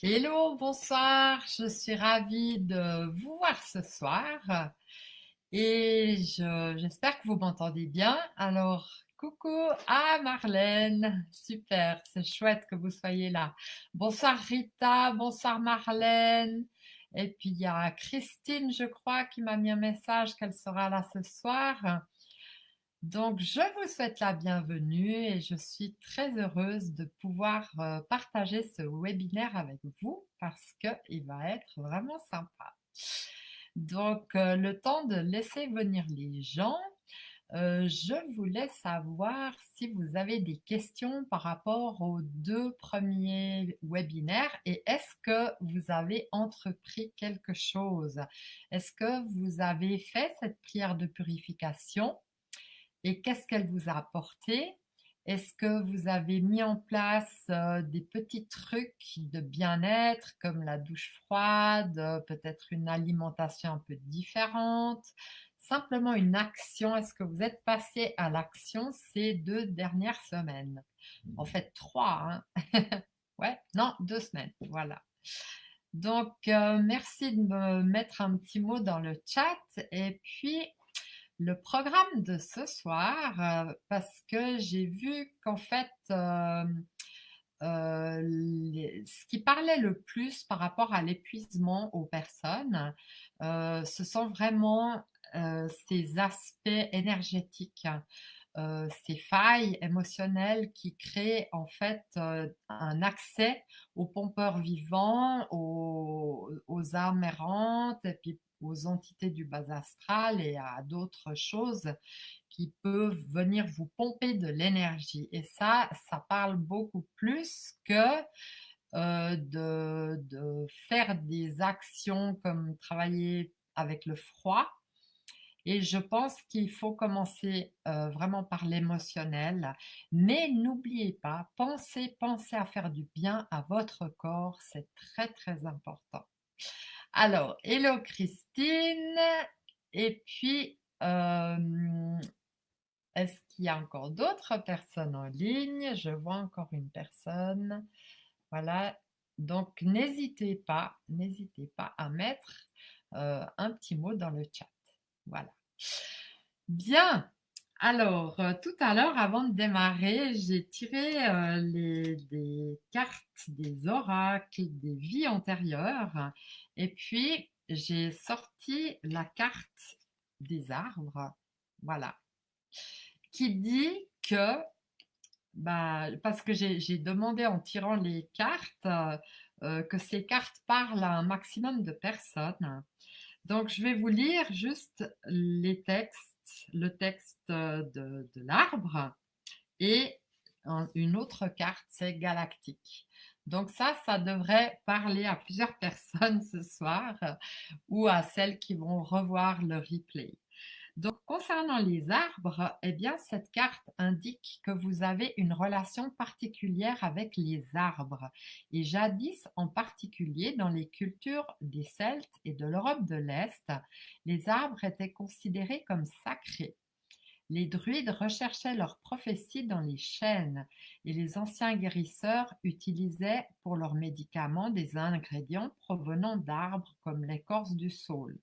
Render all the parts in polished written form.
Hello, bonsoir, je suis ravie de vous voir ce soir et j'espère que vous m'entendez bien. Alors, coucou à Marlène, super, c'est chouette que vous soyez là. Bonsoir Rita, bonsoir Marlène. Et puis il y a Christine, je crois, qui m'a mis un message qu'elle sera là ce soir. Donc, je vous souhaite la bienvenue et je suis très heureuse de pouvoir partager ce webinaire avec vous parce qu'il va être vraiment sympa. Donc, le temps de laisser venir les gens, je voulais savoir si vous avez des questions par rapport aux deux premiers webinaires et est-ce que vous avez entrepris quelque chose? Est-ce que vous avez fait cette prière de purification? Et qu'est-ce qu'elle vous a apporté? Est-ce que vous avez mis en place des petits trucs de bien-être comme la douche froide, peut-être une alimentation un peu différente, simplement une action? Est-ce que vous êtes passé à l'action ces 2 dernières semaines? En fait, 3, hein? Ouais, non, 2 semaines, voilà. Donc, merci de me mettre un petit mot dans le chat. Et puis, le programme de ce soir, parce que j'ai vu qu'en fait, ce qui parlait le plus par rapport à l'épuisement aux personnes, ce sont vraiment ces aspects énergétiques, ces failles émotionnelles qui créent en fait un accès aux pompeurs vivants, aux âmes errantes et puis aux entités du bas astral et à d'autres choses qui peuvent venir vous pomper de l'énergie. Et ça parle beaucoup plus que de faire des actions comme travailler avec le froid. Et je pense qu'il faut commencer vraiment par l'émotionnel. Mais n'oubliez pas, pensez à faire du bien à votre corps, c'est très très important. Alors, hello Christine. Et puis, est-ce qu'il y a encore d'autres personnes en ligne? Je vois encore une personne. Voilà. Donc, n'hésitez pas à mettre un petit mot dans le chat. Voilà. Bien. Alors, tout à l'heure, avant de démarrer, j'ai tiré des cartes, des oracles, des vies antérieures. Et puis, j'ai sorti la carte des arbres. Voilà. Qui dit que, bah, parce que j'ai demandé en tirant les cartes, que ces cartes parlent à un maximum de personnes. Donc, je vais vous lire juste les textes, le texte de l'arbre et une autre carte, c'est galactique. Donc ça devrait parler à plusieurs personnes ce soir ou à celles qui vont revoir le replay. Donc, concernant les arbres, eh bien, cette carte indique que vous avez une relation particulière avec les arbres. Et jadis, en particulier dans les cultures des Celtes et de l'Europe de l'Est, les arbres étaient considérés comme sacrés. Les druides recherchaient leur prophétie dans les chênes et les anciens guérisseurs utilisaient pour leurs médicaments des ingrédients provenant d'arbres comme l'écorce du saule.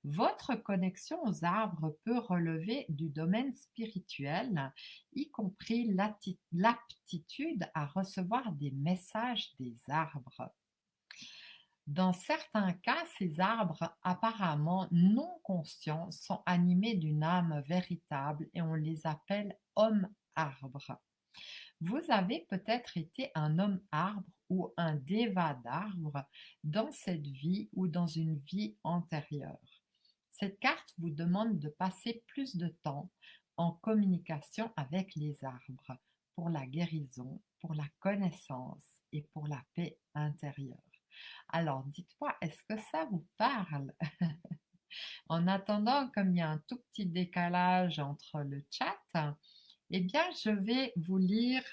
Votre connexion aux arbres peut relever du domaine spirituel, y compris l'aptitude à recevoir des messages des arbres. Dans certains cas, ces arbres apparemment non conscients sont animés d'une âme véritable et on les appelle hommes-arbres. Vous avez peut-être été un homme-arbre ou un déva d'arbre dans cette vie ou dans une vie antérieure. Cette carte vous demande de passer plus de temps en communication avec les arbres pour la guérison, pour la connaissance et pour la paix intérieure. Alors, dites-moi, est-ce que ça vous parle? En attendant, comme il y a un tout petit décalage entre le chat, eh bien, je vais vous lire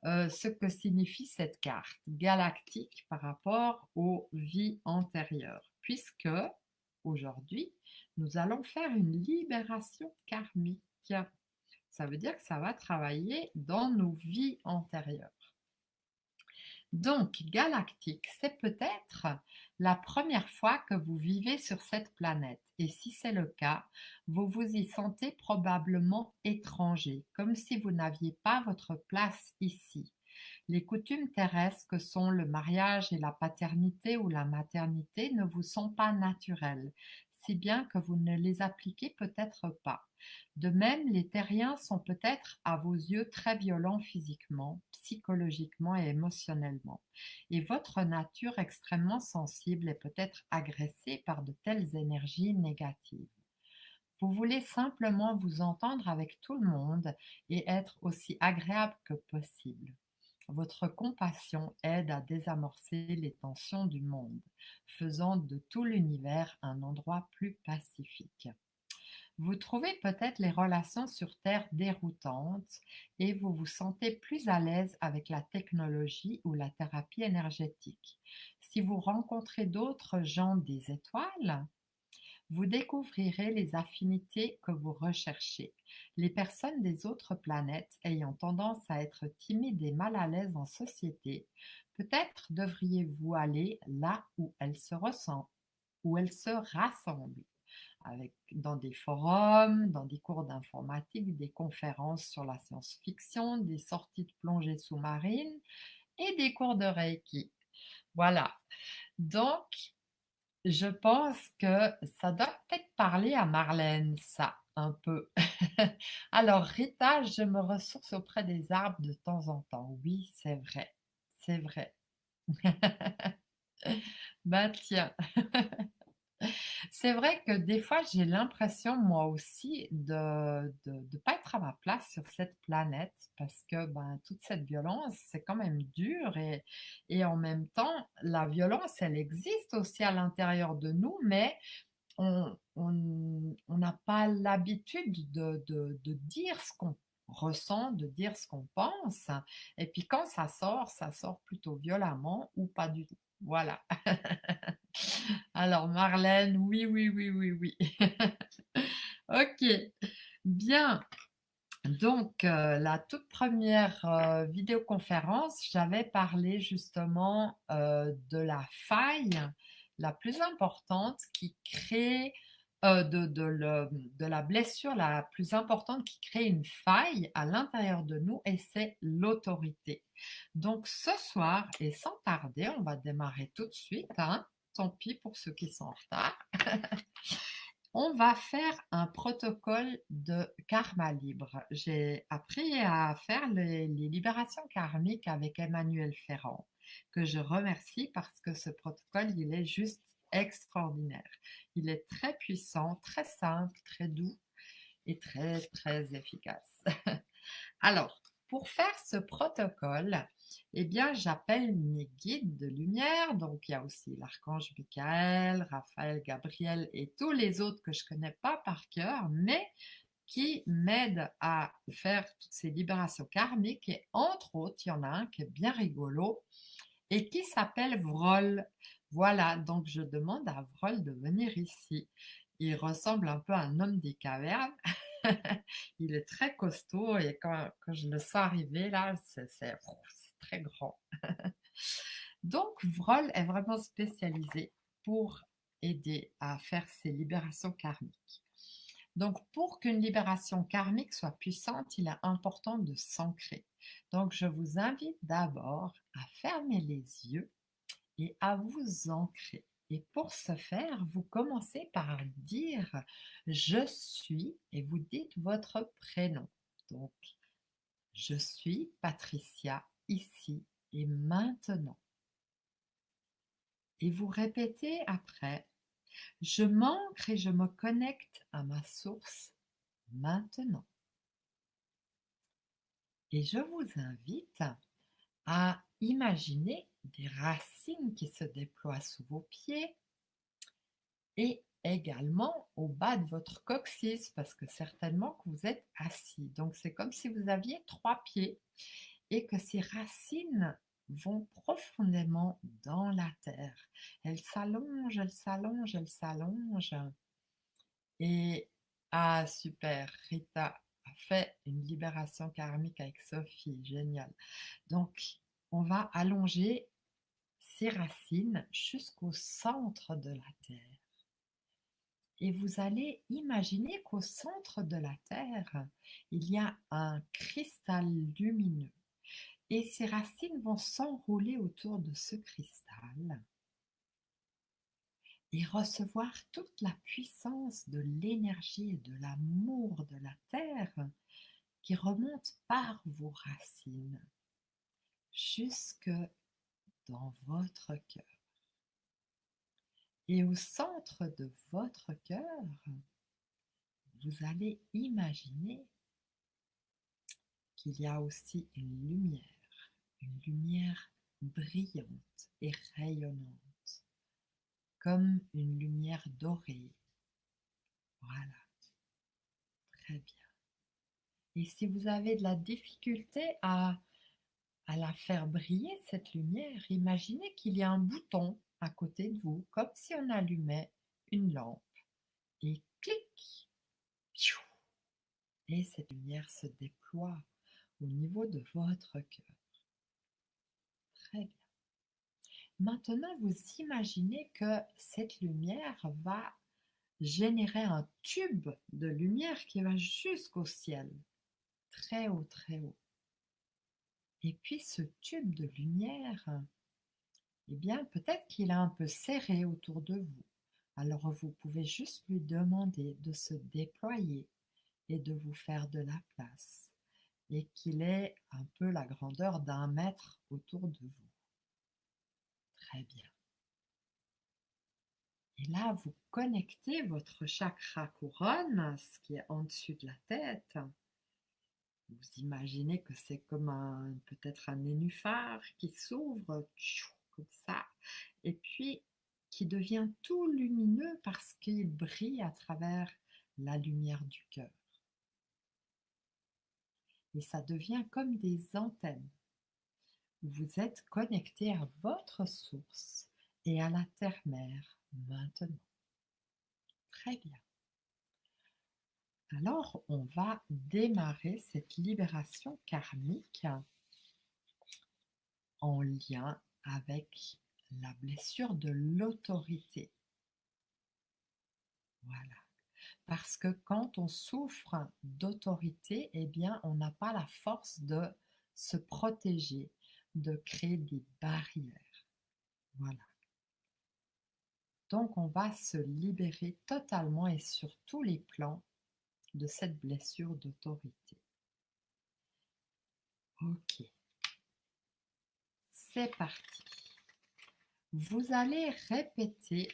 ce que signifie cette carte galactique par rapport aux vies antérieures, puisque aujourd'hui, nous allons faire une libération karmique. Ça veut dire que ça va travailler dans nos vies antérieures. Donc, galactique, c'est peut-être la première fois que vous vivez sur cette planète. Et si c'est le cas, vous vous y sentez probablement étranger, comme si vous n'aviez pas votre place ici. Les coutumes terrestres que sont le mariage et la paternité ou la maternité ne vous sont pas naturelles, si bien que vous ne les appliquez peut-être pas. De même, les terriens sont peut-être à vos yeux très violents physiquement, psychologiquement et émotionnellement. Et votre nature extrêmement sensible est peut-être agressée par de telles énergies négatives. Vous voulez simplement vous entendre avec tout le monde et être aussi agréable que possible. Votre compassion aide à désamorcer les tensions du monde, faisant de tout l'univers un endroit plus pacifique. Vous trouvez peut-être les relations sur Terre déroutantes et vous vous sentez plus à l'aise avec la technologie ou la thérapie énergétique. Si vous rencontrez d'autres gens des étoiles, vous découvrirez les affinités que vous recherchez. Les personnes des autres planètes ayant tendance à être timides et mal à l'aise en société, peut-être devriez-vous aller là où elles se ressentent, où elles se rassemblent, dans des forums, dans des cours d'informatique, des conférences sur la science-fiction, des sorties de plongée sous-marine et des cours de Reiki. Voilà. Donc, je pense que ça doit peut-être parler à Marlène, ça, un peu. Alors, Rita, je me ressource auprès des arbres de temps en temps. Oui, c'est vrai. C'est vrai. Ben tiens, c'est vrai que des fois, j'ai l'impression, moi aussi, de pas être à ma place sur cette planète parce que ben, toute cette violence, c'est quand même dur et en même temps, la violence, elle existe aussi à l'intérieur de nous, mais on n'a pas l'habitude de dire ce qu'on ressent, de dire ce qu'on pense. Et puis quand ça sort plutôt violemment ou pas du tout. Voilà. Alors Marlène, oui, oui, oui, oui, oui. Ok, bien. Donc, la toute première vidéoconférence, j'avais parlé justement de la faille la plus importante qui crée, de la blessure la plus importante qui crée une faille à l'intérieur de nous, et c'est l'autorité. Donc, ce soir, et sans tarder, on va démarrer tout de suite, hein, tant pis pour ceux qui sont en retard. On va faire un protocole de karma libre. J'ai appris à faire les libérations karmiques avec Emmanuel Ferrand, que je remercie parce que ce protocole, il est juste extraordinaire. Il est très puissant, très simple, très doux et très, très efficace. Alors, pour faire ce protocole, eh bien, j'appelle mes guides de lumière. Donc, il y a aussi l'archange Michael, Raphaël, Gabriel et tous les autres que je ne connais pas par cœur, mais qui m'aident à faire toutes ces libérations karmiques. Et entre autres, il y en a un qui est bien rigolo et qui s'appelle Vrol. Voilà, donc je demande à Vrol de venir ici. Il ressemble un peu à un homme des cavernes. Il est très costaud et quand je le sens arriver là, c'est très grand. Donc, Vrol est vraiment spécialisé pour aider à faire ces libérations karmiques. Donc, pour qu'une libération karmique soit puissante, il est important de s'ancrer. Donc, je vous invite d'abord à fermer les yeux et à vous ancrer. Et pour ce faire, vous commencez par dire je suis et vous dites votre prénom. Donc, je suis Patricia ici et maintenant. Et vous répétez après je m'ancre et je me connecte à ma source maintenant. Et je vous invite à imaginer des racines qui se déploient sous vos pieds et également au bas de votre coccyx parce que certainement que vous êtes assis. Donc c'est comme si vous aviez 3 pieds et que ces racines vont profondément dans la terre. Elles s'allongent, elles s'allongent, elles s'allongent. Et ah super, Rita a fait une libération karmique avec Sophie, génial. Donc on va allonger ses racines jusqu'au centre de la terre. Et vous allez imaginer qu'au centre de la terre, il y a un cristal lumineux. Et ces racines vont s'enrouler autour de ce cristal et recevoir toute la puissance de l'énergie et de l'amour de la terre qui remonte par vos racines jusque dans votre cœur. Et au centre de votre cœur, vous allez imaginer qu'il y a aussi une lumière brillante et rayonnante, comme une lumière dorée. Voilà, très bien. Et si vous avez de la difficulté à la faire briller, cette lumière, imaginez qu'il y a un bouton à côté de vous, comme si on allumait une lampe. Et clic, piou, et cette lumière se déploie au niveau de votre cœur. Très bien. Maintenant, vous imaginez que cette lumière va générer un tube de lumière qui va jusqu'au ciel, très haut, très haut. Et puis ce tube de lumière, eh bien peut-être qu'il est un peu serré autour de vous. Alors vous pouvez juste lui demander de se déployer et de vous faire de la place et qu'il ait un peu la grandeur d'1 mètre autour de vous. Très bien. Et là, vous connectez votre chakra couronne, ce qui est en dessus de la tête. Vous imaginez que c'est comme peut-être un nénuphar qui s'ouvre comme ça, et puis qui devient tout lumineux parce qu'il brille à travers la lumière du cœur. Et ça devient comme des antennes. Vous êtes connecté à votre source et à la terre-mère maintenant. Très bien. Alors, on va démarrer cette libération karmique en lien avec la blessure de l'autorité. Voilà. Parce que quand on souffre d'autorité, eh bien, on n'a pas la force de se protéger, de créer des barrières. Voilà. Donc, on va se libérer totalement et sur tous les plans de cette blessure d'autorité. Ok. C'est parti. Vous allez répéter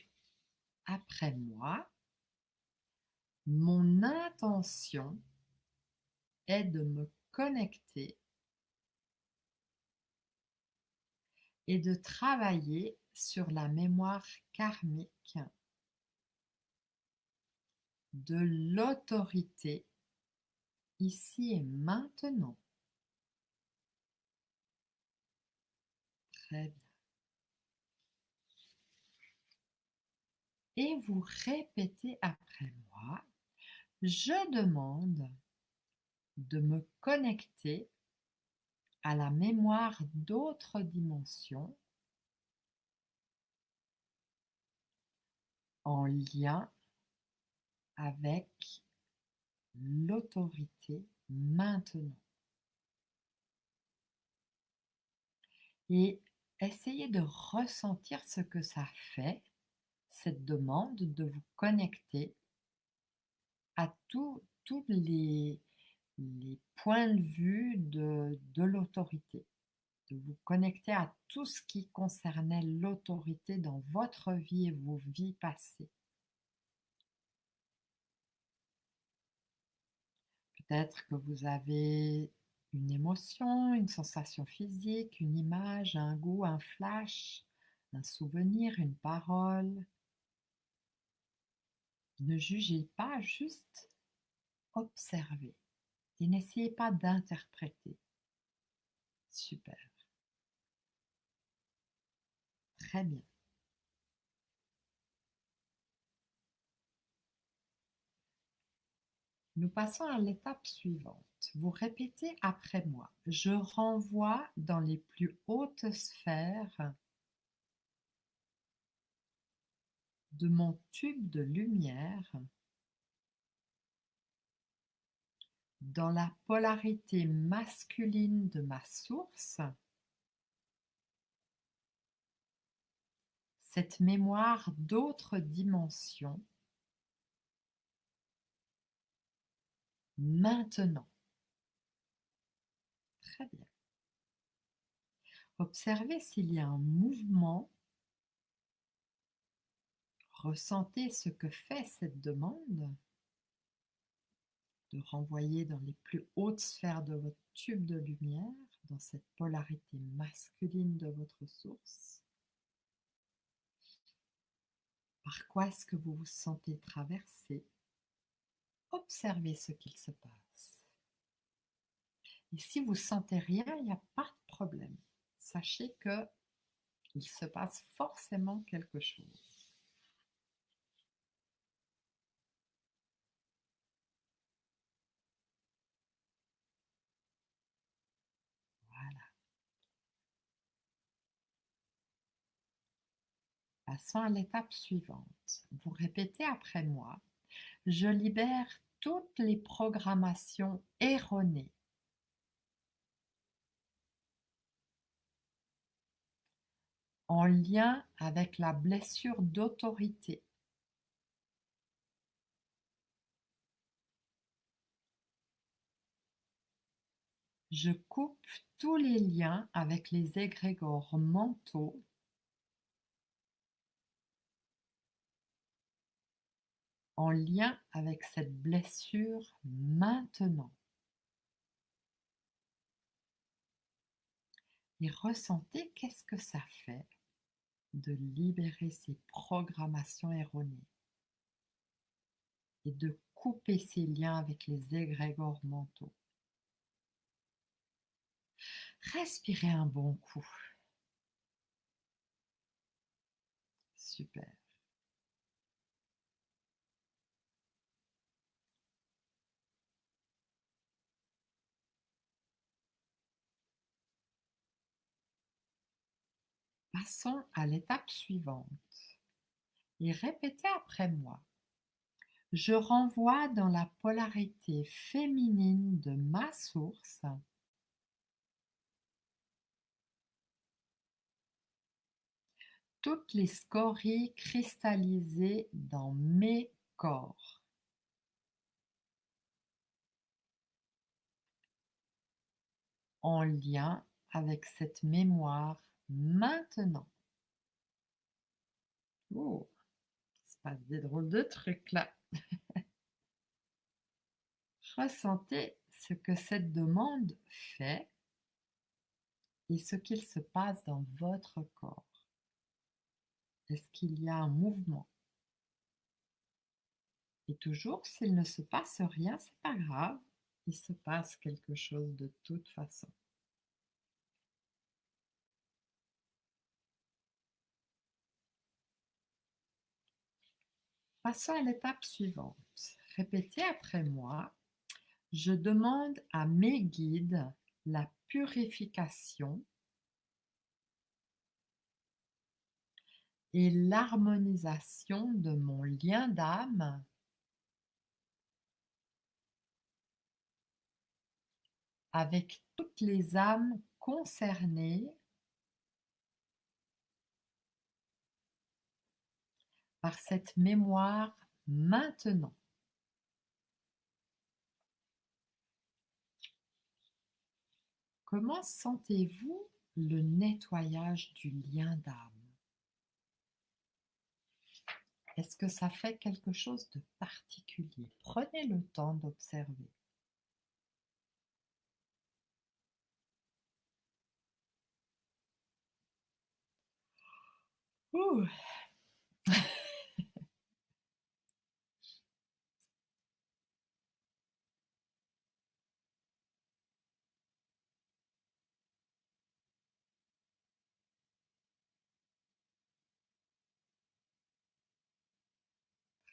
après moi. Mon intention est de me connecter et de travailler sur la mémoire karmique de l'autorité ici et maintenant. Très bien. Et vous répétez après moi. Je demande de me connecter à la mémoire d'autres dimensions en lien avec l'autorité maintenant. Et essayez de ressentir ce que ça fait, cette demande de vous connecter à tous les points de vue de l'autorité, de vous connecter à tout ce qui concernait l'autorité dans votre vie et vos vies passées. Peut-être que vous avez une émotion, une sensation physique, une image, un goût, un flash, un souvenir, une parole. Ne jugez pas, juste observez et n'essayez pas d'interpréter. Super. Très bien. Nous passons à l'étape suivante. Vous répétez après moi. Je renvoie dans les plus hautes sphères de mon tube de lumière, dans la polarité masculine de ma source, cette mémoire d'autres dimensions, maintenant. Très bien. Observez s'il y a un mouvement. Ressentez ce que fait cette demande de renvoyer dans les plus hautes sphères de votre tube de lumière, dans cette polarité masculine de votre source. Par quoi est-ce que vous vous sentez traversé? Observez ce qu'il se passe. Et si vous ne sentez rien, il n'y a pas de problème. Sachez que il se passe forcément quelque chose. Voilà. Passons à l'étape suivante. Vous répétez après moi. Je libère toutes les programmations erronées en lien avec la blessure d'autorité. Je coupe tous les liens avec les égrégores mentaux en lien avec cette blessure maintenant. Et ressentez qu'est-ce que ça fait de libérer ces programmations erronées et de couper ces liens avec les égrégores mentaux. Respirez un bon coup. Super. Passons à l'étape suivante et répétez après moi. Je renvoie dans la polarité féminine de ma source toutes les scories cristallisées dans mes corps. En lien avec cette mémoire maintenant. Oh, il se passe des drôles de trucs là. Ressentez ce que cette demande fait et ce qu'il se passe dans votre corps. Est-ce qu'il y a un mouvement? Et toujours, s'il ne se passe rien, c'est pas grave, il se passe quelque chose de toute façon. Passons à l'étape suivante. Répétez après moi. Je demande à mes guides la purification et l'harmonisation de mon lien d'âme avec toutes les âmes concernées par cette mémoire maintenant. Comment sentez-vous le nettoyage du lien d'âme? Est-ce que ça fait quelque chose de particulier? Prenez le temps d'observer. Ouh.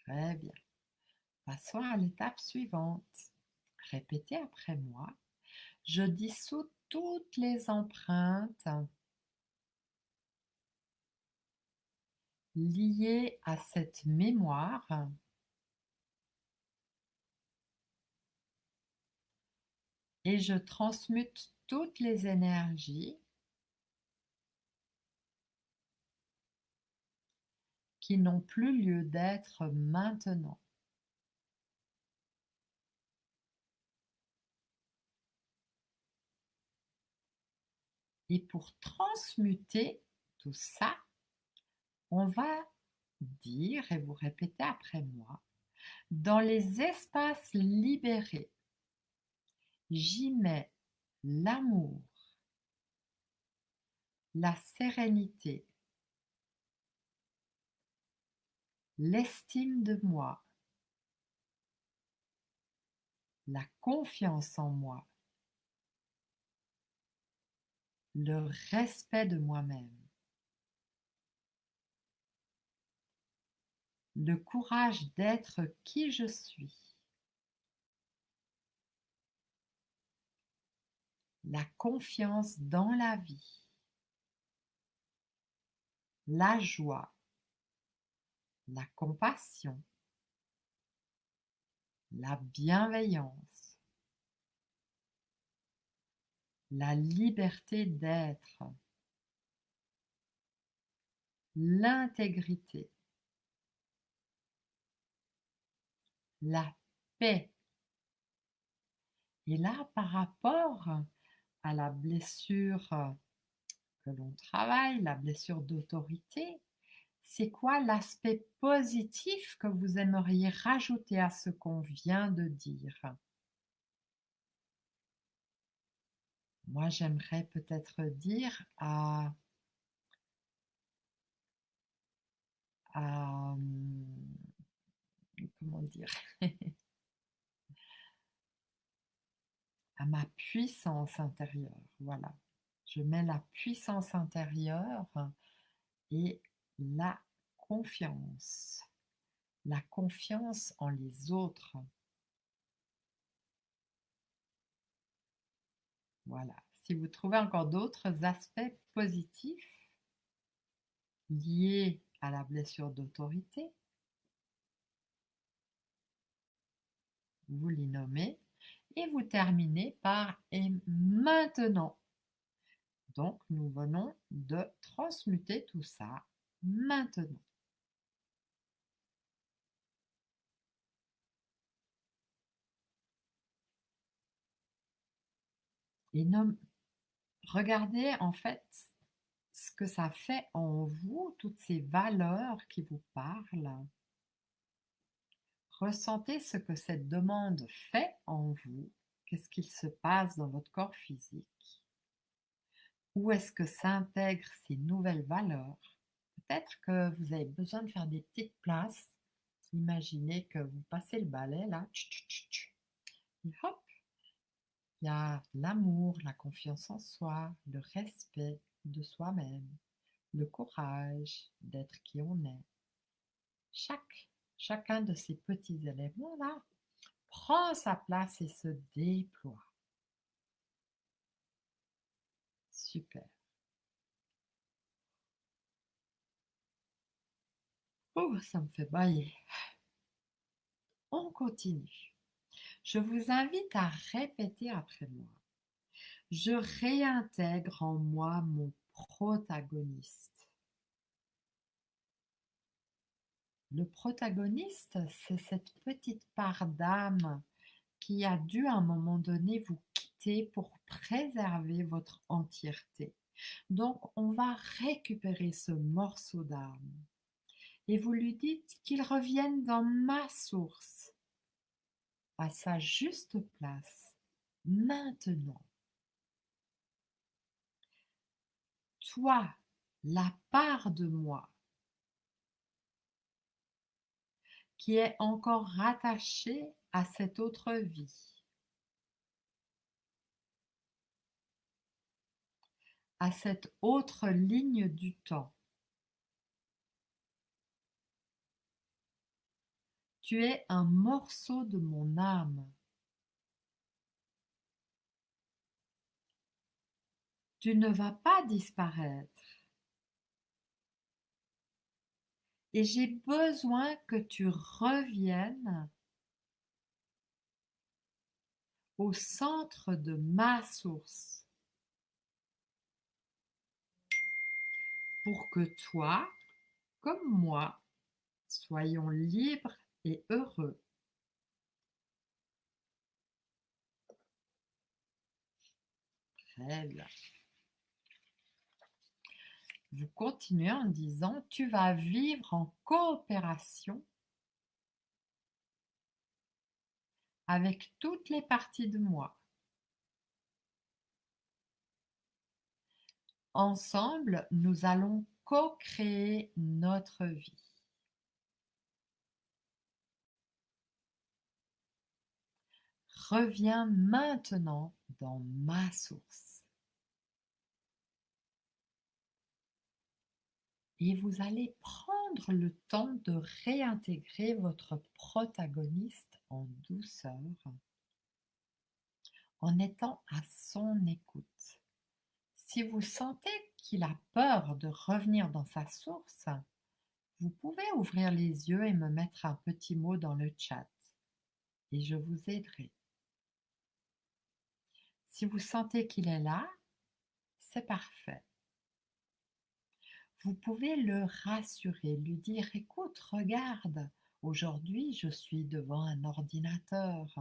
Très bien. Passons à l'étape suivante. répétez après moi. Je dissous toutes les empreintes liées à cette mémoire et je transmute toutes les énergies qui n'ont plus lieu d'être maintenant. Et pour transmuter tout ça, on va dire, et vous répétez après moi, dans les espaces libérés, j'y mets l'amour, la sérénité, l'estime de moi, la confiance en moi, le respect de moi-même, le courage d'être qui je suis, la confiance dans la vie, la joie, la compassion, la bienveillance, la liberté d'être, l'intégrité, la paix. Et là, par rapport à la blessure que l'on travaille, la blessure d'autorité, c'est quoi l'aspect positif que vous aimeriez rajouter à ce qu'on vient de dire? Moi, j'aimerais peut-être dire à comment dire, à ma puissance intérieure. Voilà. Je mets la puissance intérieure et la confiance. La confiance en les autres. Voilà. Si vous trouvez encore d'autres aspects positifs liés à la blessure d'autorité, vous les nommez et vous terminez par et maintenant. Donc, nous venons de transmuter tout ça maintenant. Et regardez en fait ce que ça fait en vous, toutes ces valeurs qui vous parlent. Ressentez ce que cette demande fait en vous. Qu'est-ce qu'il se passe dans votre corps physique? Où est-ce que s'intègrent ces nouvelles valeurs? Peut-être que vous avez besoin de faire des petites places. Imaginez que vous passez le balai là, et hop, il y a l'amour, la confiance en soi, le respect de soi-même, le courage d'être qui on est. Chacun de ces petits éléments-là prend sa place et se déploie. Super. Oh, ça me fait bailler. On continue. Je vous invite à répéter après moi. Je réintègre en moi mon protagoniste. Le protagoniste, c'est cette petite part d'âme qui a dû à un moment donné vous quitter pour préserver votre entièreté. Donc, on va récupérer ce morceau d'âme et vous lui dites qu'il revienne dans ma source, à sa juste place, maintenant. Toi, la part de moi qui est encore rattachée à cette autre vie, à cette autre ligne du temps. Tu es un morceau de mon âme. Tu ne vas pas disparaître. Et j'ai besoin que tu reviennes au centre de ma source pour que toi, comme moi, soyons libres et heureux. Très bien. Vous continuez en disant, tu vas vivre en coopération avec toutes les parties de moi. Ensemble, nous allons co-créer notre vie. Reviens maintenant dans ma source. Et vous allez prendre le temps de réintégrer votre protagoniste en douceur, en étant à son écoute. Si vous sentez qu'il a peur de revenir dans sa source, vous pouvez ouvrir les yeux et me mettre un petit mot dans le chat et je vous aiderai. Si vous sentez qu'il est là, c'est parfait. Vous pouvez le rassurer, lui dire: écoute, regarde, aujourd'hui je suis devant un ordinateur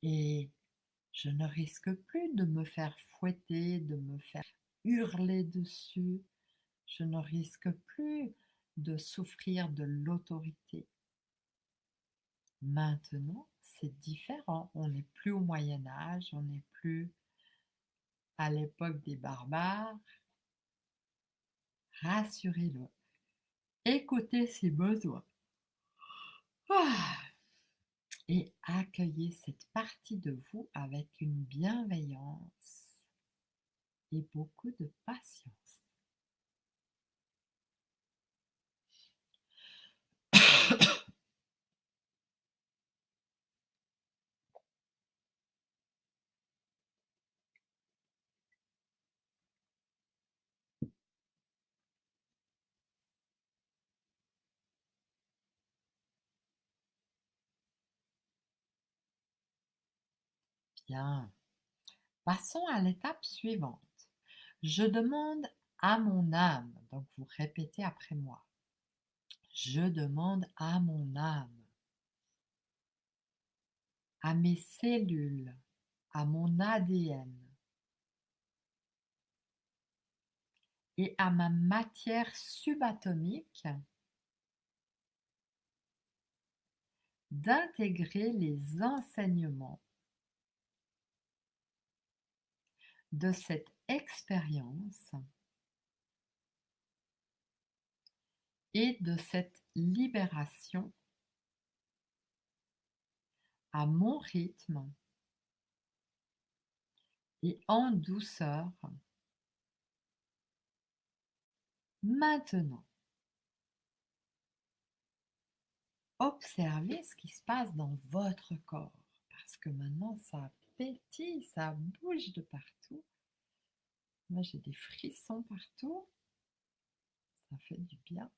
et je ne risque plus de me faire fouetter, de me faire hurler dessus. Je ne risque plus de souffrir de l'autorité. Maintenant, c'est différent. On n'est plus au Moyen Âge, on n'est plus à l'époque des barbares. Rassurez-le. Écoutez ses besoins. Ah, et accueillez cette partie de vous avec une bienveillance et beaucoup de patience. Bien. Passons à l'étape suivante. Je demande à mon âme, donc vous répétez après moi. Je demande à mon âme, à mes cellules, à mon ADN et à ma matière subatomique d'intégrer les enseignements de cette expérience et de cette libération à mon rythme et en douceur maintenant. Observez ce qui se passe dans votre corps parce que maintenant ça pétille, ça bouge de partout. Moi j'ai des frissons partout, ça fait du bien.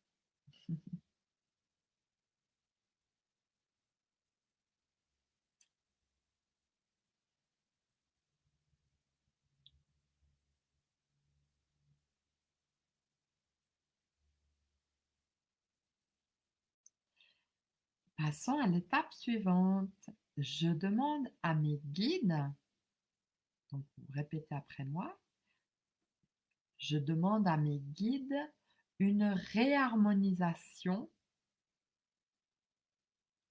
Passons à l'étape suivante. Je demande à mes guides, donc vous répétez après moi, je demande à mes guides une réharmonisation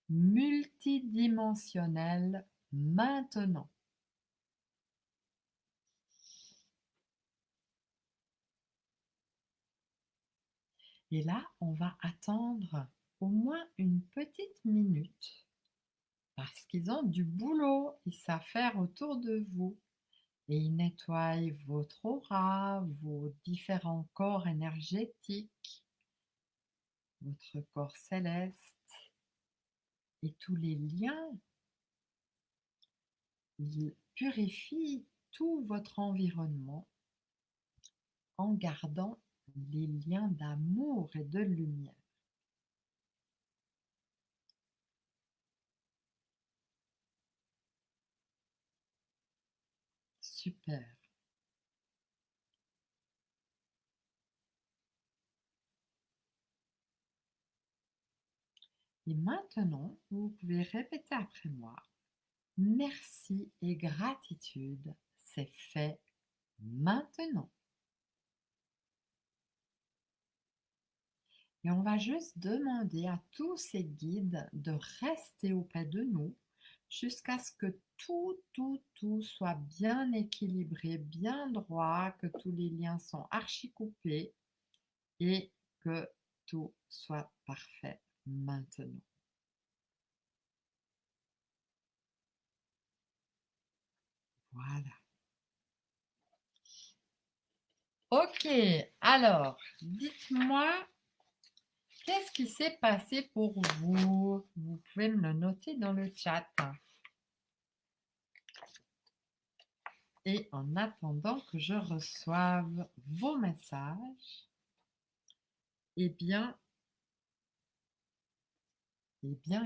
multidimensionnelle maintenant. Et là, on va attendre au moins une petite minute parce qu'ils ont du boulot, ils savent faire autour de vous et ils nettoient votre aura, vos différents corps énergétiques, votre corps céleste et tous les liens. Ils purifient tout votre environnement en gardant les liens d'amour et de lumière. Super. Et maintenant, vous pouvez répéter après moi. Merci et gratitude, c'est fait maintenant. Et on va juste demander à tous ces guides de rester auprès de nous jusqu'à ce que tout soit bien équilibré, bien droit, que tous les liens sont archi coupés et que tout soit parfait maintenant. Voilà. Ok, alors, dites-moi, qu'est-ce qui s'est passé pour vous? Vous pouvez me le noter dans le chat. Et en attendant que je reçoive vos messages, eh bien, eh bien,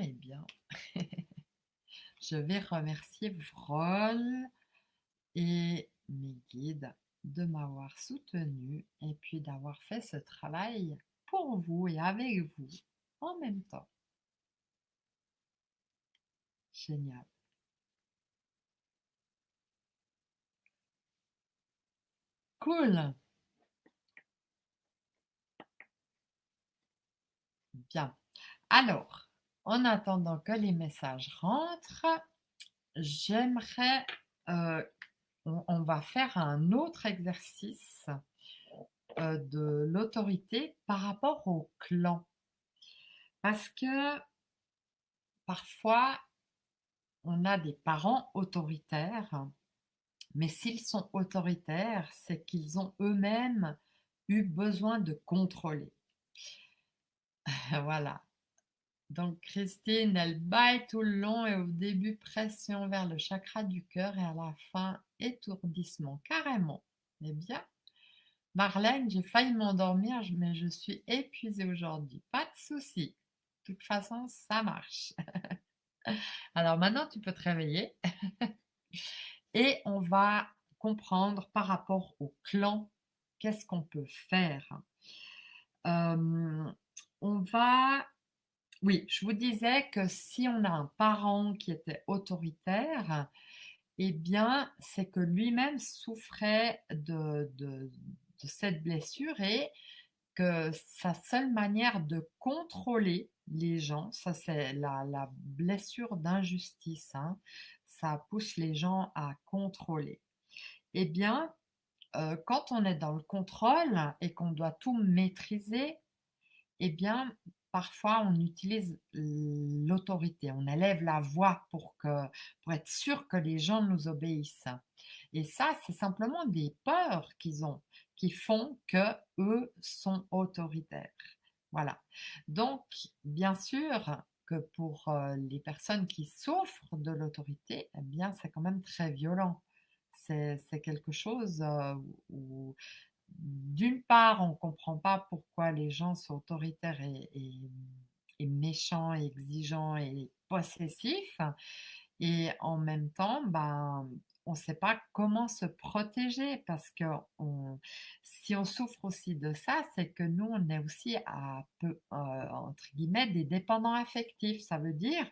je vais remercier Vrol et mes guides de m'avoir soutenu et puis d'avoir fait ce travail pour vous et avec vous en même temps. Génial. Cool. Bien. Alors, en attendant que les messages rentrent, j'aimerais, on va faire un autre exercice de l'autorité par rapport au clan. Parce que parfois, on a des parents autoritaires, mais s'ils sont autoritaires, c'est qu'ils ont eux-mêmes eu besoin de contrôler. Voilà. Donc Christine, elle baille tout le long et au début pression vers le chakra du cœur et à la fin étourdissement carrément. Eh bien, Marlène, j'ai failli m'endormir, mais je suis épuisée aujourd'hui. Pas de souci. De toute façon, ça marche. Alors maintenant, tu peux te réveiller et on va comprendre par rapport au clan, qu'est-ce qu'on peut faire. Euh, on va Oui, je vous disais que si on a un parent qui était autoritaire, eh bien, c'est que lui-même souffrait de cette blessure et que sa seule manière de contrôler les gens, ça c'est la blessure d'injustice, hein, ça pousse les gens à contrôler. Eh bien, quand on est dans le contrôle et qu'on doit tout maîtriser, eh bien, parfois, on utilise l'autorité, on élève la voix pour être sûr que les gens nous obéissent. Et ça, c'est simplement des peurs qu'ils ont, qui font que eux sont autoritaires. Voilà. Donc, bien sûr que pour les personnes qui souffrent de l'autorité, eh bien, c'est quand même très violent. C'est quelque chose où d'une part, on ne comprend pas pourquoi les gens sont autoritaires et méchants, et exigeants et possessifs. Et en même temps, ben, on ne sait pas comment se protéger parce que si on souffre aussi de ça, c'est que nous, on est aussi entre guillemets, des dépendants affectifs. Ça veut dire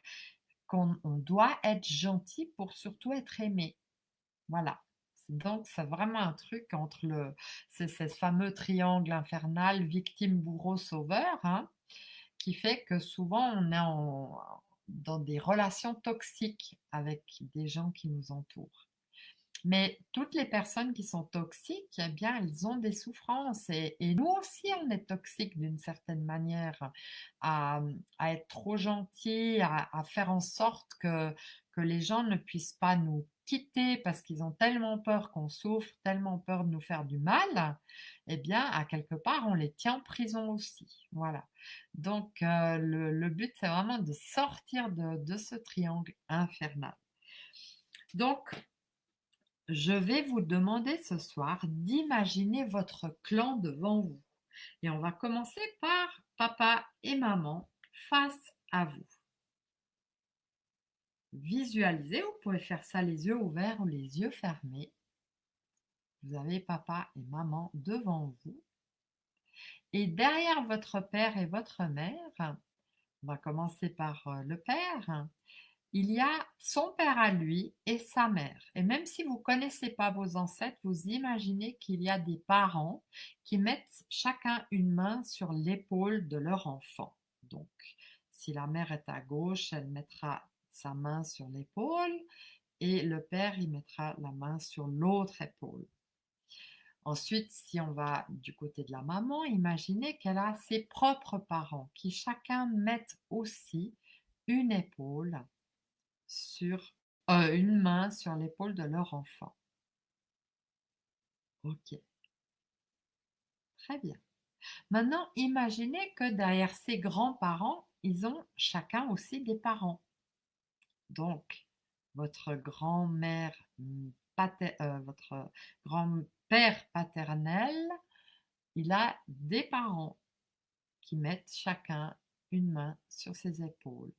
qu'on doit être gentil pour surtout être aimé. Voilà. Donc, c'est vraiment un truc entre c'est ce fameux triangle infernal victime, bourreau, sauveur, hein, qui fait que souvent on est dans des relations toxiques avec des gens qui nous entourent. Mais toutes les personnes qui sont toxiques, eh bien, elles ont des souffrances. Et nous aussi, on est toxiques d'une certaine manière, à, à être trop gentil, à faire en sorte que les gens ne puissent pas nous quitter parce qu'ils ont tellement peur qu'on souffre, tellement peur de nous faire du mal, eh bien, à quelque part, on les tient en prison aussi. Voilà. Donc, le but, c'est vraiment de sortir de ce triangle infernal. Donc, Je vais vous demander ce soir d'imaginer votre clan devant vous. Et on va commencer par papa et maman face à vous. Visualisez, vous pouvez faire ça les yeux ouverts ou les yeux fermés. Vous avez papa et maman devant vous. Et derrière votre père et votre mère, on va commencer par le père, il y a son père à lui et sa mère. Et même si vous ne connaissez pas vos ancêtres, vous imaginez qu'il y a des parents qui mettent chacun une main sur l'épaule de leur enfant. Donc, si la mère est à gauche, elle mettra sa main sur l'épaule et le père, il mettra la main sur l'autre épaule. Ensuite, si on va du côté de la maman, imaginez qu'elle a ses propres parents qui chacun mettent aussi une épaule sur une main sur l'épaule de leur enfant. Ok, très bien. Maintenant, imaginez que derrière ces grands-parents, ils ont chacun aussi des parents. Donc, votre grand-mère, votre grand-père paternel, il a des parents qui mettent chacun une main sur ses épaules.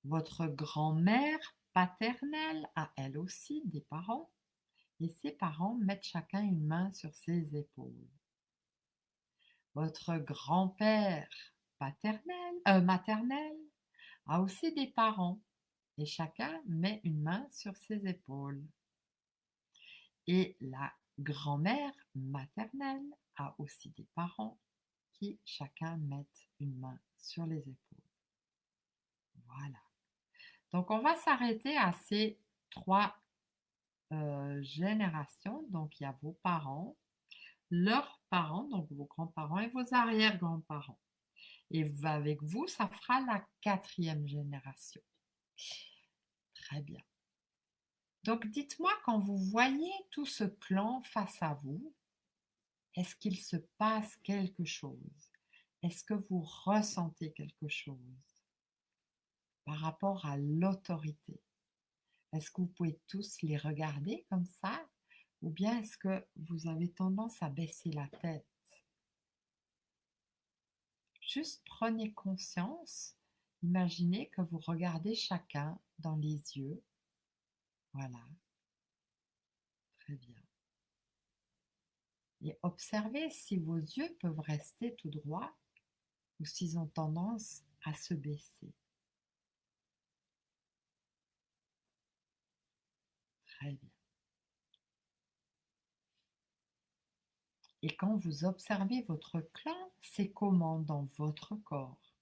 Votre grand-mère paternelle a elle aussi des parents et ses parents mettent chacun une main sur ses épaules. Votre grand-père maternel a aussi des parents et chacun met une main sur ses épaules. Et la grand-mère maternelle a aussi des parents qui chacun mettent une main sur les épaules. Voilà. Donc on va s'arrêter à ces trois générations. Donc il y a vos parents, leurs parents, donc vos grands-parents et vos arrière-grands-parents. Et avec vous, ça fera la quatrième génération. Très bien. Donc dites-moi, quand vous voyez tout ce clan face à vous, est-ce qu'il se passe quelque chose? Est-ce que vous ressentez quelque chose par rapport à l'autorité? Est-ce que vous pouvez tous les regarder comme ça? Ou bien est-ce que vous avez tendance à baisser la tête? Juste prenez conscience, imaginez que vous regardez chacun dans les yeux. Voilà, très bien. Et observez si vos yeux peuvent rester tout droits ou s'ils ont tendance à se baisser. Très bien. Et quand vous observez votre clan, c'est comment dans votre corps?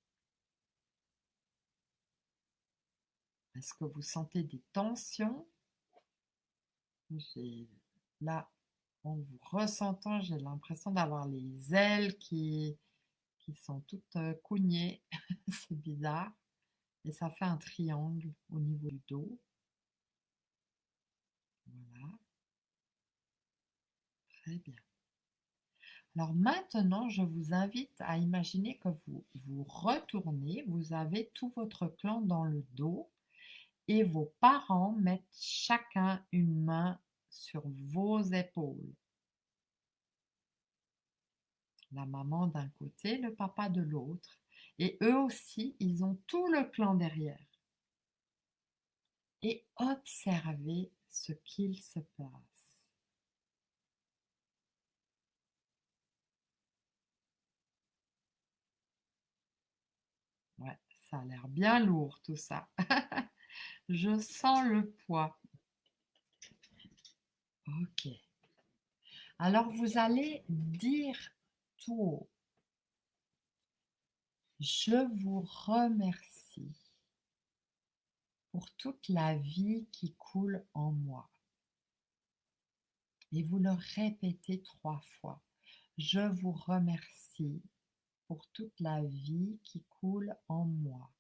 Est-ce que vous sentez des tensions? Là, en vous ressentant, j'ai l'impression d'avoir les ailes qui sont toutes cougnées. C'est bizarre. Et ça fait un triangle au niveau du dos. Voilà, très bien. Alors maintenant, je vous invite à imaginer que vous vous retournez, vous avez tout votre clan dans le dos et vos parents mettent chacun une main sur vos épaules. La maman d'un côté, le papa de l'autre. Et eux aussi, ils ont tout le clan derrière. Et observez ce qu'il se passe. Ouais, ça a l'air bien lourd tout ça. Je sens le poids. Ok. Alors vous allez dire tout haut. Je vous remercie pour toute la vie qui coule en moi. Et vous le répétez 3 fois. Je vous remercie pour toute la vie qui coule en moi.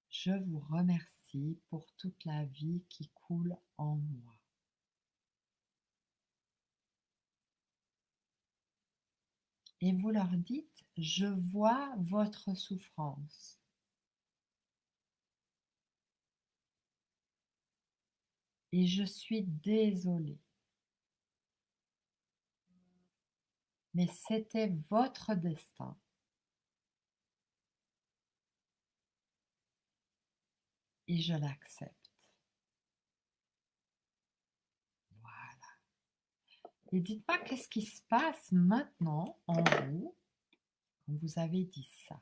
Je vous remercie pour toute la vie qui coule en moi. Et vous leur dites, je vois votre souffrance. et je suis désolée, mais c'était votre destin et je l'accepte. Voilà. Et dites-moi qu'est-ce qui se passe maintenant en vous quand vous avez dit ça.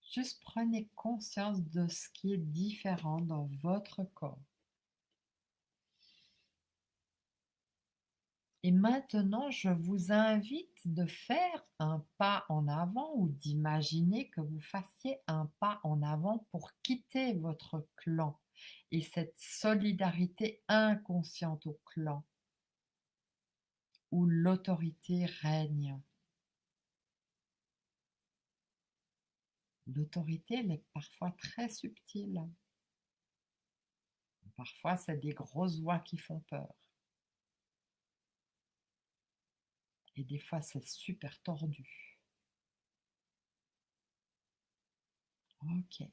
Juste prenez conscience de ce qui est différent dans votre corps. Et maintenant, je vous invite de faire un pas en avant ou d'imaginer que vous fassiez un pas en avant pour quitter votre clan et cette solidarité inconsciente au clan où l'autorité règne. L'autorité, elle est parfois très subtile. Parfois, c'est des grosses voix qui font peur. Et des fois, c'est super tordu. Ok.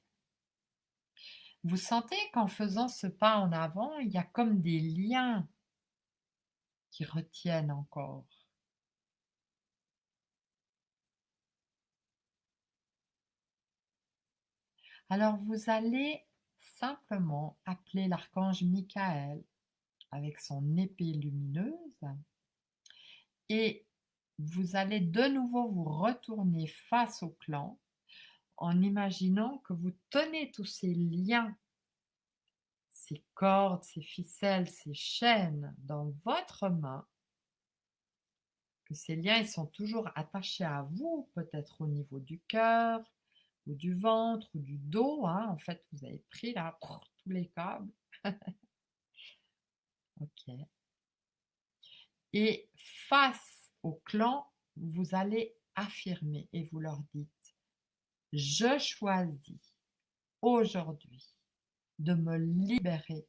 Vous sentez qu'en faisant ce pas en avant, il y a comme des liens qui retiennent encore. Alors vous allez simplement appeler l'archange Michael avec son épée lumineuse et vous allez de nouveau vous retourner face au clan en imaginant que vous tenez tous ces liens, ces cordes, ces ficelles, ces chaînes dans votre main, que ces liens ils sont toujours attachés à vous, peut-être au niveau du cœur ou du ventre ou du dos. Hein. En fait, vous avez pris là tous les câbles. Ok. Et face au clan, vous allez affirmer et vous leur dites, je choisis aujourd'hui de me libérer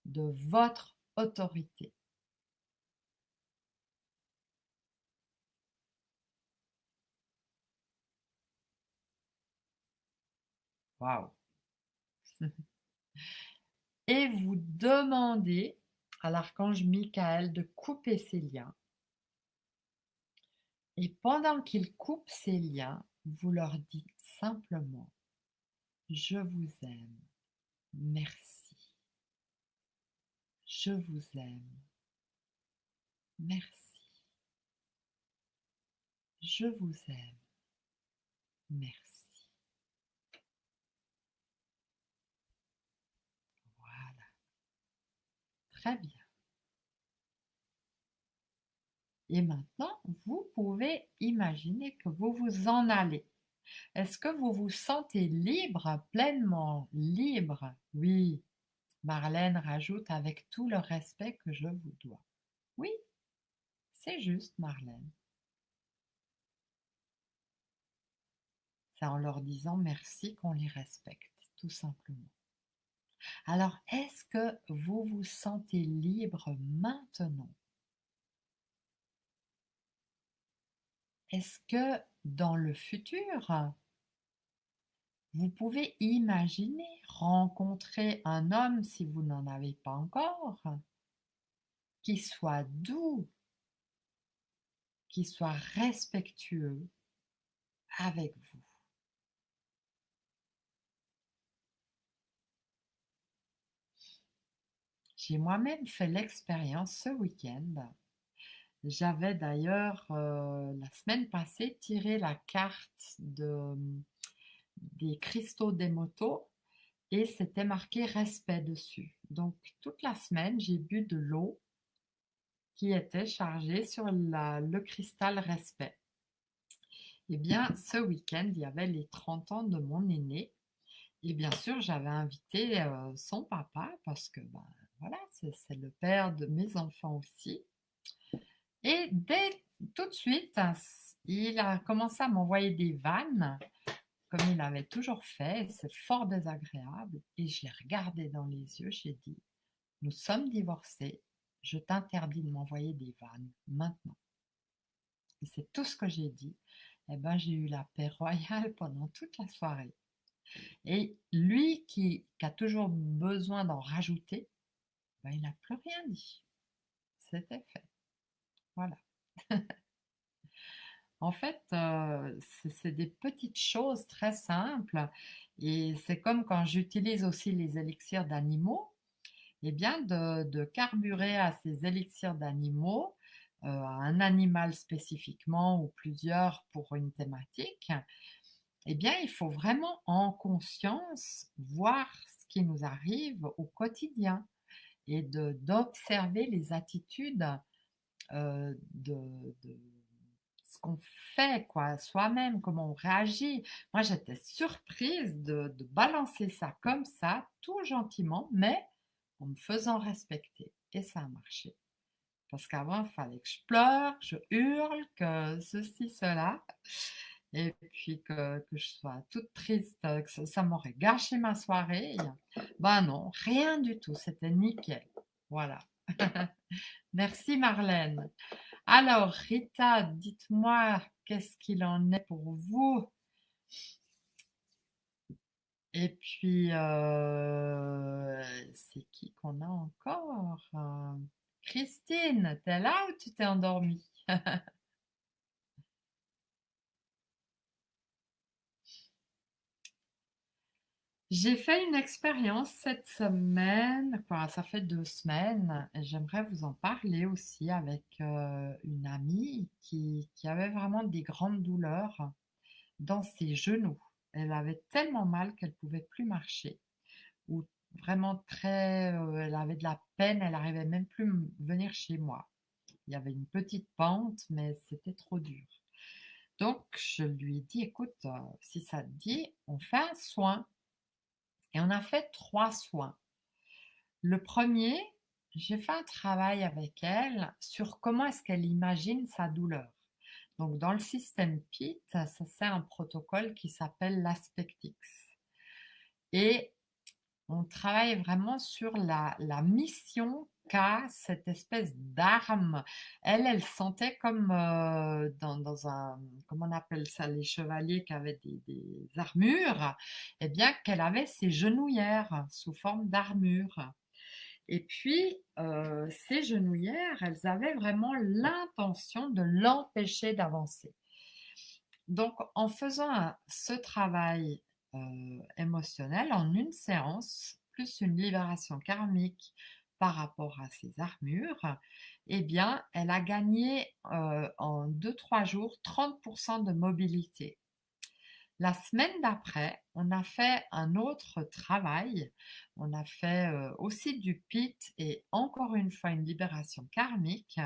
de votre autorité. Waouh! Et vous demandez à l'archange Michael de couper ces liens. Et pendant qu'il coupe ces liens, vous leur dites simplement, je vous aime, merci. Je vous aime, merci. Je vous aime, merci. Voilà, très bien. Et maintenant, vous pouvez imaginer que vous vous en allez. Est-ce que vous vous sentez libre, pleinement libre? Oui, Marlène rajoute avec tout le respect que je vous dois. Oui, c'est juste, Marlène. C'est en leur disant merci qu'on les respecte, tout simplement. Alors, est-ce que vous vous sentez libre maintenant? Est-ce que dans le futur, vous pouvez imaginer rencontrer un homme, si vous n'en avez pas encore, qui soit doux, qui soit respectueux avec vous? J'ai moi-même fait l'expérience ce week-end. J'avais d'ailleurs la semaine passée tiré la carte des cristaux des motos et c'était marqué respect dessus. Donc toute la semaine, j'ai bu de l'eau qui était chargée sur le cristal respect. Eh bien, ce week-end, il y avait les 30 ans de mon aîné. Et bien sûr, j'avais invité son papa parce que ben, voilà, c'est le père de mes enfants aussi. Et tout de suite, il a commencé à m'envoyer des vannes, comme il avait toujours fait. C'est fort désagréable. Et je l'ai regardé dans les yeux, j'ai dit, nous sommes divorcés, je t'interdis de m'envoyer des vannes maintenant. Et c'est tout ce que j'ai dit. Eh ben, j'ai eu la paix royale pendant toute la soirée. Et lui qui a toujours besoin d'en rajouter, ben, il n'a plus rien dit. C'était fait. Voilà. En fait, c'est des petites choses très simples et c'est comme quand j'utilise aussi les élixirs d'animaux, eh bien de carburer à ces élixirs d'animaux, à un animal spécifiquement ou plusieurs pour une thématique, eh bien il faut vraiment en conscience voir ce qui nous arrive au quotidien et d'observer les attitudes de ce qu'on fait, quoi, soi-même, comment on réagit. Moi, j'étais surprise de balancer ça comme ça, tout gentiment, mais en me faisant respecter. Et ça a marché. Parce qu'avant, il fallait que je pleure, je hurle, que ceci, cela. Et puis que je sois toute triste, que ça m'aurait gâché ma soirée. Ben non, rien du tout. C'était nickel. Voilà. Merci Marlène. Alors, Rita, dites-moi, qu'est-ce qu'il en est pour vous? Et puis, c'est qui qu'on a encore? Christine, t'es là ou tu t'es endormie? J'ai fait une expérience cette semaine, quoi, ça fait 2 semaines, et j'aimerais vous en parler aussi avec une amie qui avait vraiment des grandes douleurs dans ses genoux. Elle avait tellement mal qu'elle pouvait plus marcher. Ou vraiment très, elle avait de la peine, elle arrivait même plus venir chez moi. Il y avait une petite pente, mais c'était trop dur. Donc je lui ai dit, écoute, si ça te dit, on fait un soin. Et on a fait 3 soins. Le premier, j'ai fait un travail avec elle sur comment est-ce qu'elle imagine sa douleur. Donc dans le système PIT, ça c'est un protocole qui s'appelle l'Aspectix. Et on travaille vraiment sur la mission qu'a cette espèce d'arme. Elle sentait comme dans un, comment on appelle ça, les chevaliers qui avaient des armures, eh bien qu'elle avait ses genouillères sous forme d'armure. Et puis, ces genouillères, elles avaient vraiment l'intention de l'empêcher d'avancer. Donc, en faisant ce travail émotionnel en une séance, plus une libération karmique par rapport à ses armures, eh bien, elle a gagné en 2-3 jours 30% de mobilité. La semaine d'après, on a fait un autre travail. On a fait aussi du PIT et encore une fois une libération karmique.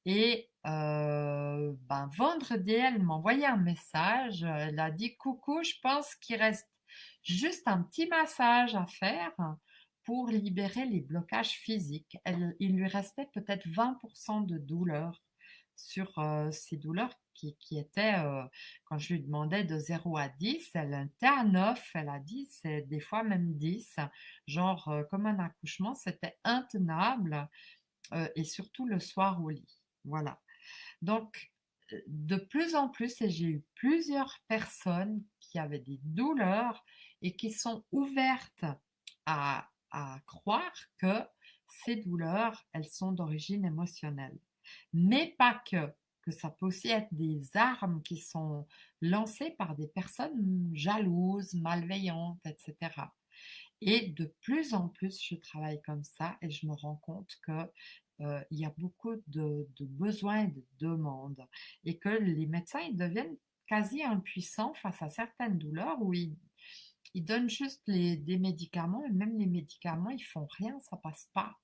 Et ben, vendredi, elle m'a envoyé un message. Elle a dit: coucou, je pense qu'il reste juste un petit massage à faire pour libérer les blocages physiques. Il lui restait peut-être 20% de douleur sur ces douleurs qui étaient, quand je lui demandais de 0 à 10, elle était à 9. Elle a dit, c'est des fois même 10. Genre, comme un accouchement, c'était intenable et surtout le soir au lit. Voilà. Donc, de plus en plus, et j'ai eu plusieurs personnes qui avaient des douleurs et qui sont ouvertes à croire que ces douleurs, elles sont d'origine émotionnelle. Mais pas que ça peut aussi être des armes qui sont lancées par des personnes jalouses, malveillantes, etc. Et de plus en plus, je travaille comme ça et je me rends compte que il y a beaucoup de besoins et de demandes et que les médecins ils deviennent quasi impuissants face à certaines douleurs où ils donnent juste des médicaments et même les médicaments ils font rien, ça passe pas.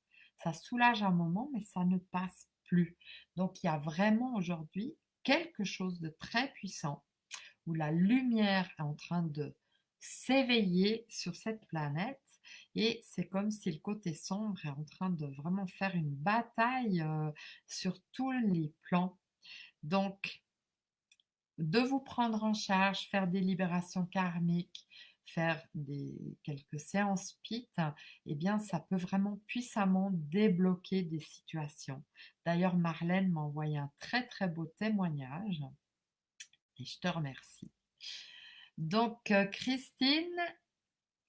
Ça soulage un moment mais ça ne passe plus. Donc il y a vraiment aujourd'hui quelque chose de très puissant où la lumière est en train de s'éveiller sur cette planète et c'est comme si le côté sombre est en train de vraiment faire une bataille sur tous les plans. Donc, de vous prendre en charge, faire des libérations karmiques, faire quelques séances PIT, eh bien, ça peut vraiment puissamment débloquer des situations. D'ailleurs, Marlène m'a envoyé un très très beau témoignage et je te remercie. Donc, Christine,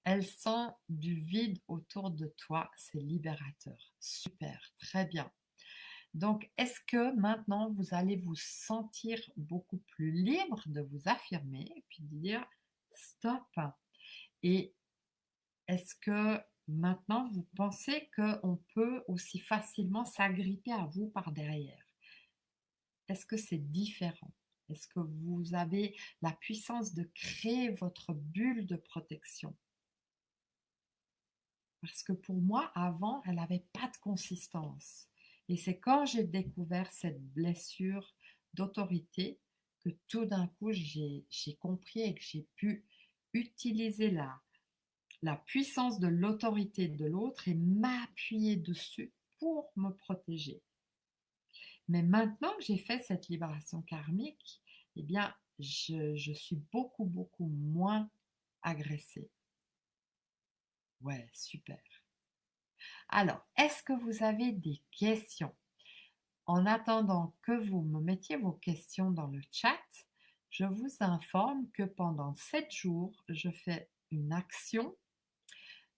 elle sent du vide autour de toi. C'est libérateur. Super, très bien. Donc, est-ce que maintenant, vous allez vous sentir beaucoup plus libre de vous affirmer et puis de dire stop? Et est-ce que maintenant, vous pensez qu'on peut aussi facilement s'agripper à vous par derrière? Est-ce que c'est différent? Est-ce que vous avez la puissance de créer votre bulle de protection? Parce que pour moi, avant, elle n'avait pas de consistance. Et c'est quand j'ai découvert cette blessure d'autorité que tout d'un coup, j'ai compris et que j'ai pu utiliser la puissance de l'autorité de l'autre et m'appuyer dessus pour me protéger. Mais maintenant que j'ai fait cette libération karmique, eh bien, je suis beaucoup, beaucoup moins agressée. Ouais, super. Alors, est-ce que vous avez des questions? En attendant que vous me mettiez vos questions dans le chat, je vous informe que pendant 7 jours, je fais une action.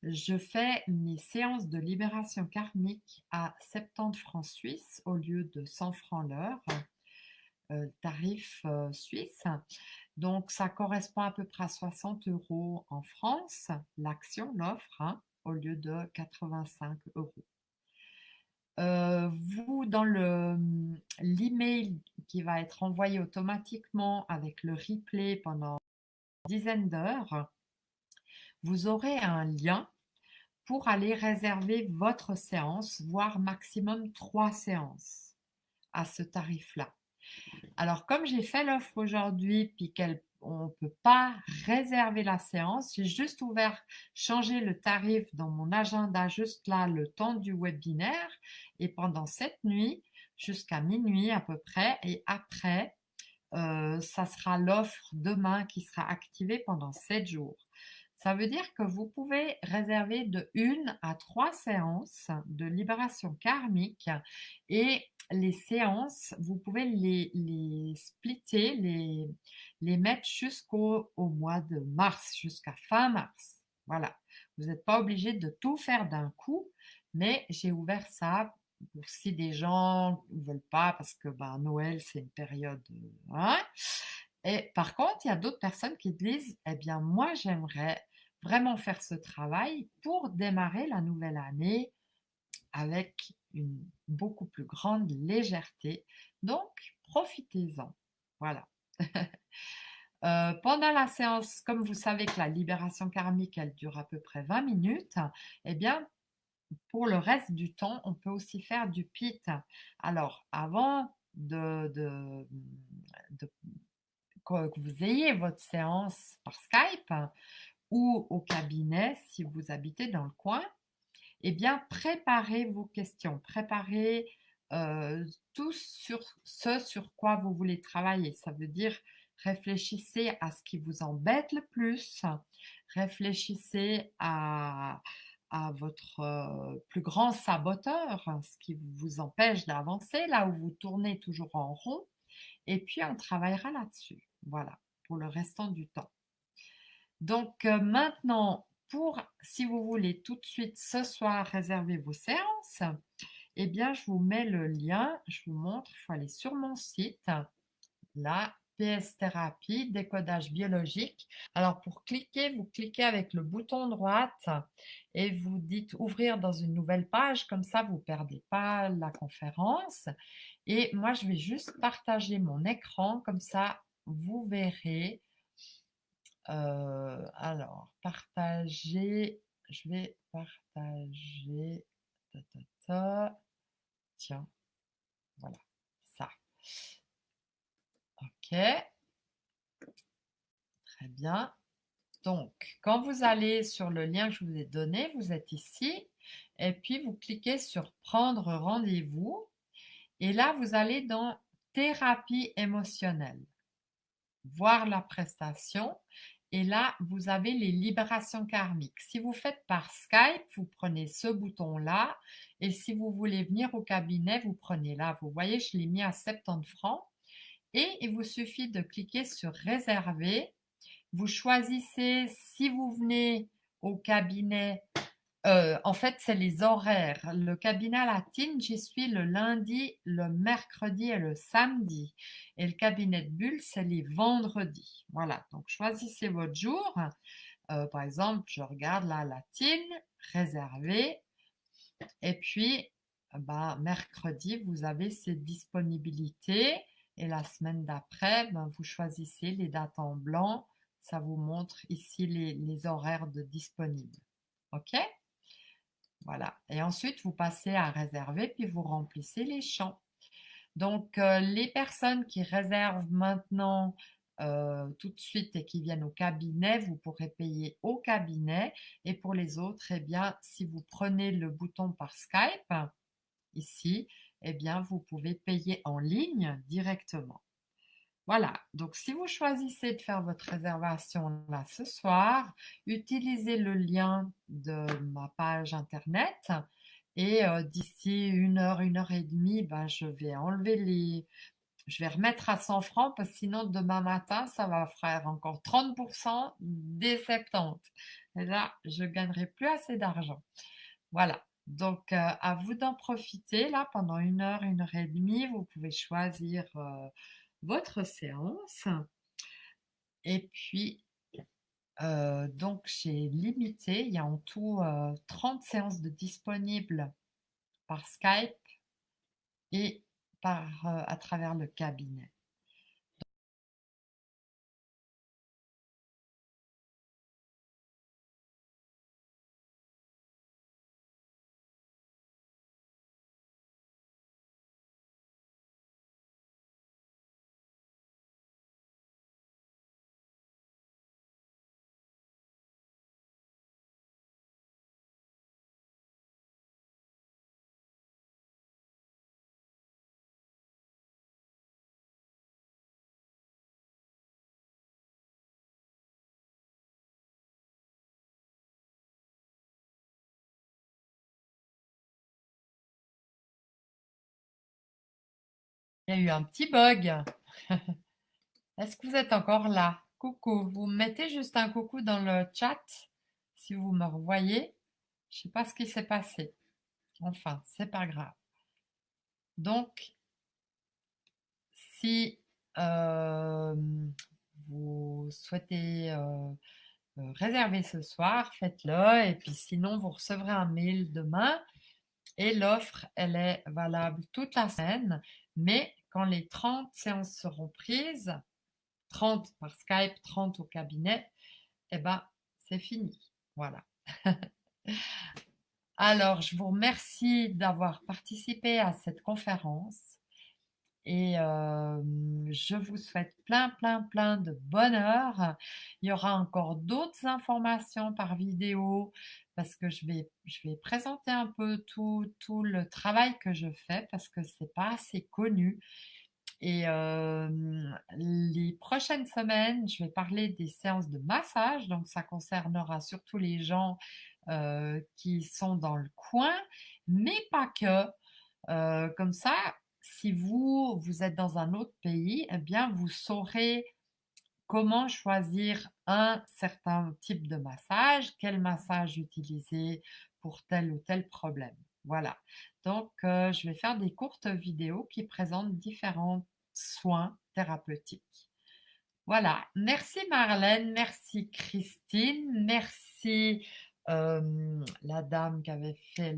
Je fais mes séances de libération karmique à 70 francs suisses au lieu de 100 francs l'heure, tarif suisse. Donc, ça correspond à peu près à 60 euros en France, l'action, l'offre, hein, au lieu de 85 euros. Vous, dans l'email qui va être envoyé automatiquement avec le replay pendant une dizaine d'heures, vous aurez un lien pour aller réserver votre séance, voire maximum 3 séances à ce tarif-là. Alors, comme j'ai fait l'offre aujourd'hui, puis qu'on ne peut pas réserver la séance, j'ai juste changé le tarif dans mon agenda, juste là, le temps du webinaire, et pendant cette nuit, jusqu'à minuit à peu près, et après, ça sera l'offre demain qui sera activée pendant 7 jours. Ça veut dire que vous pouvez réserver de 1 à 3 séances de libération karmique et les séances, vous pouvez les splitter, les mettre jusqu'au mois de mars, jusqu'à fin mars. Voilà. Vous n'êtes pas obligé de tout faire d'un coup, mais j'ai ouvert ça pour si des gens ne veulent pas parce que Noël, c'est une période. Hein. Et par contre, il y a d'autres personnes qui disent, eh bien, moi, j'aimerais vraiment faire ce travail pour démarrer la nouvelle année avec une beaucoup plus grande légèreté. Donc, profitez-en. Voilà. Pendant la séance, comme vous savez que la libération karmique, elle dure à peu près 20 minutes, eh bien, pour le reste du temps, on peut aussi faire du PIT. Alors, avant que vous ayez votre séance par Skype ou au cabinet, si vous habitez dans le coin, eh bien, préparez vos questions, préparez tout sur ce sur quoi vous voulez travailler. Ça veut dire réfléchissez à ce qui vous embête le plus, réfléchissez à votre plus grand saboteur, ce qui vous empêche d'avancer, là où vous tournez toujours en rond, et puis on travaillera là-dessus. Voilà, pour le restant du temps. Donc maintenant, si vous voulez tout de suite ce soir réserver vos séances, eh bien, je vous mets le lien, je vous montre, il faut aller sur mon site, là, PS Thérapie, décodage biologique. Alors, pour cliquer, vous cliquez avec le bouton droite et vous dites ouvrir dans une nouvelle page, comme ça, vous ne perdez pas la conférence. Et moi, je vais juste partager mon écran, comme ça, vous verrez. Alors, partager, je vais partager. Ta, ta, ta. Tiens, voilà, ça. OK, très bien. Donc, quand vous allez sur le lien que je vous ai donné, vous êtes ici, et puis vous cliquez sur prendre rendez-vous, et là, vous allez dans thérapie émotionnelle, voir la prestation, et là, vous avez les libérations karmiques. Si vous faites par Skype, vous prenez ce bouton-là, et si vous voulez venir au cabinet, vous prenez là. Vous voyez, je l'ai mis à 70 francs. Et il vous suffit de cliquer sur réserver vous choisissez si vous venez au cabinet. En fait, c'est les horaires. Le cabinet Latine, j'y suis le lundi, le mercredi et le samedi. Et le cabinet de Bulle, c'est les vendredis. Voilà, donc choisissez votre jour. Par exemple, je regarde la Latine, réservée. Et puis, bah, mercredi, vous avez ces disponibilités. Et la semaine d'après, ben, vous choisissez les dates en blanc. Ça vous montre ici les horaires de disponibles. OK? Voilà. Et ensuite, vous passez à réserver, puis vous remplissez les champs. Donc, les personnes qui réservent maintenant tout de suite et qui viennent au cabinet, vous pourrez payer au cabinet. Et pour les autres, eh bien, si vous prenez le bouton par Skype, ici, eh bien, vous pouvez payer en ligne directement. Voilà, donc si vous choisissez de faire votre réservation là ce soir, utilisez le lien de ma page internet et d'ici une heure et demie, ben, je vais enlever je vais remettre à 100 francs parce que sinon demain matin, ça va faire encore 30% des 70. Et là, je gagnerai plus assez d'argent. Voilà. Donc, à vous d'en profiter là pendant une heure et demie. Vous pouvez choisir votre séance. Et puis, donc, j'ai limité. Il y a en tout 30 séances de disponibles par Skype et à travers le cabinet. Il y a eu un petit bug. Est-ce que vous êtes encore là? Coucou. Vous me mettez juste un coucou dans le chat si vous me revoyez. Je ne sais pas ce qui s'est passé. Enfin, c'est pas grave. Donc, si euh, vous souhaitez réserver ce soir, faites-le. Et puis sinon, vous recevrez un mail demain. Et l'offre, elle est valable toute la semaine. Mais quand les 30 séances seront prises, 30 par Skype, 30 au cabinet, eh ben, c'est fini. Voilà. Alors, je vous remercie d'avoir participé à cette conférence et je vous souhaite plein, plein, plein de bonheur. Il y aura encore d'autres informations par vidéo parce que je vais présenter un peu tout le travail que je fais parce que c'est pas assez connu. Et les prochaines semaines, je vais parler des séances de massage. Donc, ça concernera surtout les gens qui sont dans le coin, mais pas que. Comme ça, si vous êtes dans un autre pays, eh bien, vous saurez comment choisir un certain type de massage, quel massage utiliser pour tel ou tel problème. Voilà. Donc, je vais faire des courtes vidéos qui présentent différents soins thérapeutiques. Voilà. Merci Marlène, merci Christine, merci la dame qui avait fait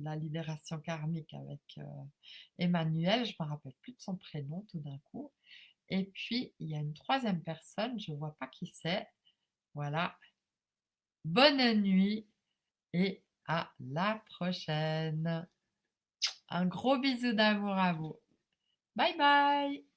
la libération karmique avec Emmanuel, je ne me rappelle plus de son prénom tout d'un coup. Et puis, il y a une troisième personne, je ne vois pas qui c'est. Voilà. Bonne nuit et à la prochaine. Un gros bisou d'amour à vous. Bye bye.